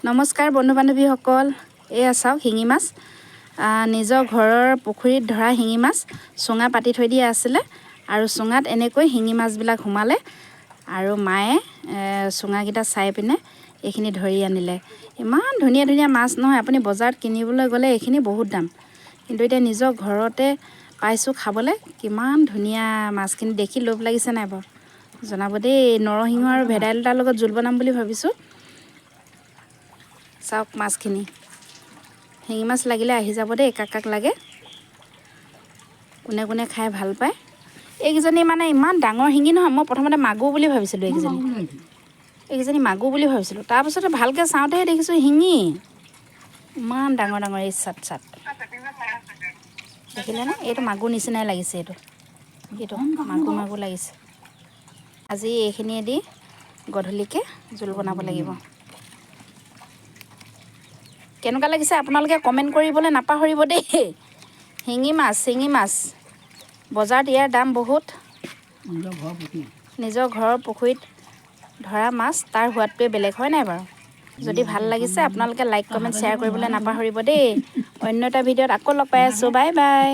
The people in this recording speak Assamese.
নমস্কাৰ বন্ধু বান্ধৱীসকল, এয়া চাওক শিঙি মাছ। নিজৰ ঘৰৰ পুখুৰীত ধৰা শিঙি মাছ চুঙা পাতি থৈ দিয়া আছিলে আৰু চুঙাত এনেকৈ শিঙি মাছবিলাক সোমালে আৰু মায়ে চুঙাকেইটা চাই পিনে এইখিনি ধৰি আনিলে। ইমান ধুনীয়া ধুনীয়া মাছ নহয়, আপুনি বজাৰত কিনিবলৈ গ'লে এইখিনি বহুত দাম, কিন্তু এতিয়া নিজৰ ঘৰতে পাইছোঁ খাবলৈ। কিমান ধুনীয়া মাছখিনি দেখি লোভ লাগিছে নাই বাৰু, জনাব দেই। নৰসিংহ আৰু ভেদাইলতাৰ লগত জোল বনাম বুলি ভাবিছোঁ। চাওক মাছখিনি, শিঙি মাছ লাগিলে আহি যাব দেই, কাক কাক লাগে, কোনে কোনে খাই ভাল পায়। এইকেইজনী মানে ইমান ডাঙৰ শিঙি নহয়, মই প্ৰথমতে মাগুৰ বুলি ভাবিছিলোঁ। এইকেইজনী মাগুৰ বুলি ভাবিছিলোঁ, তাৰপিছতে ভালকৈ চাওঁতেহে দেখিছোঁ শিঙি। ইমান ডাঙৰ ডাঙৰ এই চাট দেখিলেনে? এইটো মাগুৰ নিচিনাই লাগিছে, এইটো মাগুৰ মাগুৰ লাগিছে। আজি এইখিনিয়েদি গধূলিকৈ জোল বনাব লাগিব। কেনেকুৱা লাগিছে আপোনালোকে কমেণ্ট কৰিবলৈ নাপাহৰিব দেই। শিঙি মাছ বজাৰত ইয়াৰ দাম বহুত। নিজৰ ঘৰৰ পুখুৰীত ধৰা মাছ, তাৰ সোৱাদটোৱে বেলেগ, হয় নাই বাৰু? যদি ভাল লাগিছে আপোনালোকে লাইক কমেণ্ট শ্বেয়াৰ কৰিবলৈ নাপাহৰিব দেই। অন্য এটা ভিডিঅ'ত আকৌ লগ পাই আছোঁ। Bye bye.